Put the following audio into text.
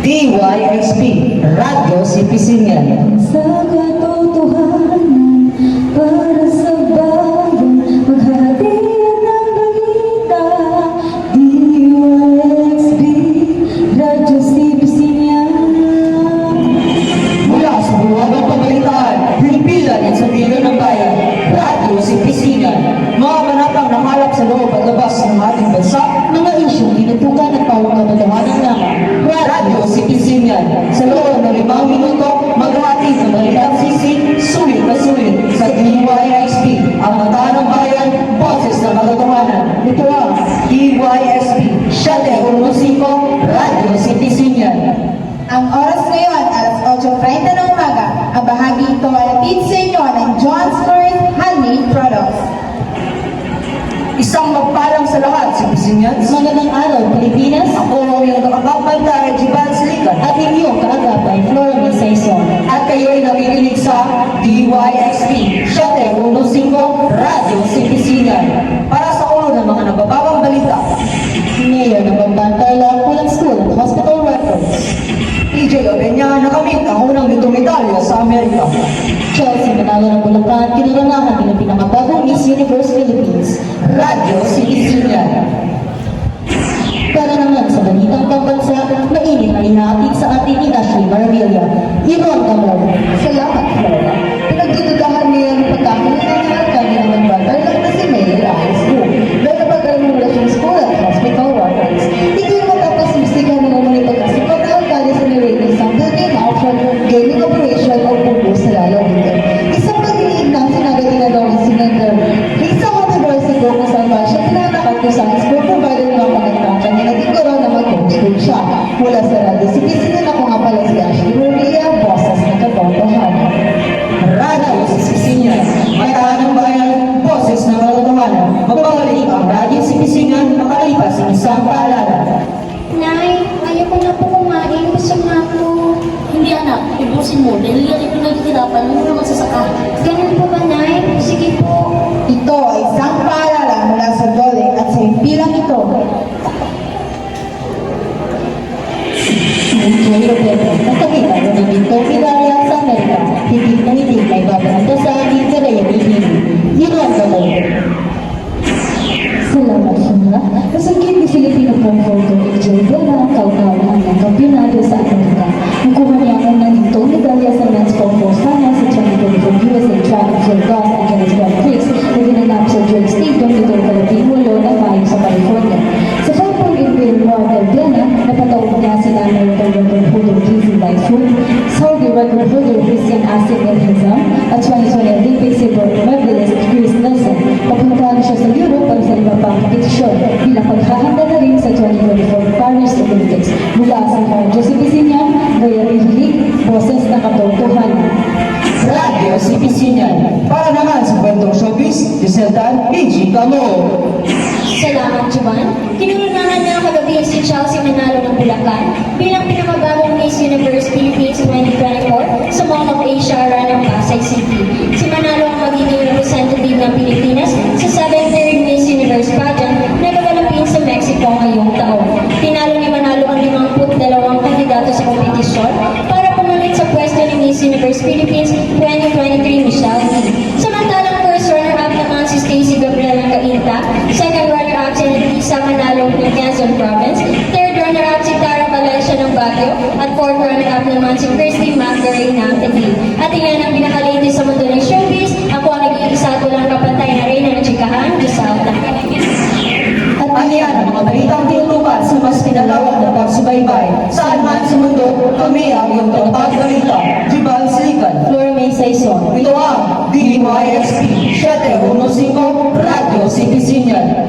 DYXP, Radyo Sipisingan. Sa katotohanan, para sa bayan, maghahatid ng balita. DYXP, Radyo Sipisingan. Mula sa buwagang pabalitaan, himpilan at sa bilo ng bayan, Radyo Sipisingan. Mga panatang nakalap sa loob at labas ng ating bansa, mga isyong tinutukan at pawang katotohanan naman. Radyo Sipisingan. Sa loob ng 5 minuto, maghahatid ng balitang sisig, sulit na sulit sa DYXP, ang mata ng bayan, boses ng katotohanan. Ito ang DYXP, Shate Urmusiko, Radyo Sipisingan. Ang oras ngayon, alas 8:30 ng umaga. Ang bahagi ito ay atid sa inyo ng John's Lord Handmade Products. Isang magpalang sa lahat, Sipisingan. Magandang araw, Pilipinas. Ako ang iyong nakakapantay, Jiban Silikan. At inyong kaagapay, Flora Saison. At kayo'y nakikinig sa DYXP, Shate Urmusiko, Radyo Sipisingan. Para sa ulo ng mga nababawang balita, Mayor ng Pampantay Pulang School at Hospital Records. PJ Obeña nakamit ang unang ditong medalya sa Amerika. Chelsea Manalo ng Bulacan, kinaranahan ng pinakabagong Miss Universe Philippines. Radyo Sipisingan. Para naman sa balitang pambansa, mainit na inaatid sa atin ni Ashley Marvilla. Iron Gamon. Salamat, Flora. Pinagdududahan niya ang pagkakalingan ng alkalde ng Magbatar lang na si Mayor Alice Gu. Dahil napag-aral ng relasyon school at hospital workers. Ito yung matapos imbestigahan ng umunay pagkasipat na alkalde sa nirate ng Sample Game Auction, Gaming Operation o Pupo sa lalawigan. Isang pag-iniig na sinabi tinadaw ng Senator Lisa Monteversico kung saan ba siya tinatakat ko sa school provider ng pagkakatakan niya at iguro na mag-homeschool siya. Mula sa Radio Sipisingan ako nga pala si Ashley Rulia, boses ng katotohanan. Radyo Sipisingan. Mata ng bayan, boses ng katotohanan. Magbabalik ang Radyo Sipisingan makalipas ng isang paalala. Nay, ayoko na po kumain. Busog na ako. Hindi anak, ibusin mo dahil yan ay pinaghihirapan mo naman sa saka. Ganun po ba, Nay? Sige po. Ito ay isang paalala mula sa Dole at sa impilang ito. Joy Roberto, nakakita ko ng bintong medalya sa Amerika. Hindi na hindi may babanto sa ating karaya bihili. Iron Gamon. Salamat, Shimra. Masaglit ni Filipino Pongfoto at Joy Bella ang kaukawahan ng kampionado sa Amerika. Nakuha niya ang unang bintong medalya sa men's Pongfoto Finals sa 2024 USA Track and Field Golf at Kenneth Grand Prix na ginanap sa Drake Stadium dito ang Kalaping Mulo na Mayo sa California. Sa 5.8 World of Vienna, napatawag niya sila American record holder Casey Lightfoot, Saudi record holder Christian Asin El-Hazam, at 2020 Olympic silver medalist Chris Nelson. Papuntahan siya sa Europe para sa iba pang kompetisyon bilang paghahanda na rin sa 2024 Paris Olympics. Mula sa Radyo Sipisingan, Gaya Rihilig, boses ng katotohanan. Radyo Sipisingan. Para naman sa kwentong showbiz, Diseltan, PG Camo. Salamat, Juan. Kinulunahan niya kagabi si Chelsea Manalo ng Bulacan bilang pinakabagong Miss Universe Philippines 2024 sa Mall of Asia ng Pasay City. Si Manalo ang magiging representative ng Pilipinas sa 7th Miss Universe pageant na gaganapin sa Mexico ngayong taon. Tinalo ni Manalo ang 52 kandidato sa kompetisyon para pumalit sa pwesto ni Miss Universe Philippines 2023 Michelle Lee. Samantalang first runner-up naman si Stacey Gabriel ng Cainta, second runner-up si Lisa Manalo ng Quezon Province, third runner-up si Tara Valencia ng Baguio, at fourth runner-up naman si Christy Macleray ng Taguig. At iyan ang pinaka-latest sa mundo ng showbiz. Ako ang nag-iisa at walang kapantay na rin ng chikahan, Giselle Tang. At aniyan ang mga balitang tinutukan sa mas pinalawak na pagsubaybay. Saan man sa mundo, kami ang iyong balita, Jiban Silikan. Flora Saison. Ito ang DYXP, Shate Urmusiko, Radyo Sipisingan.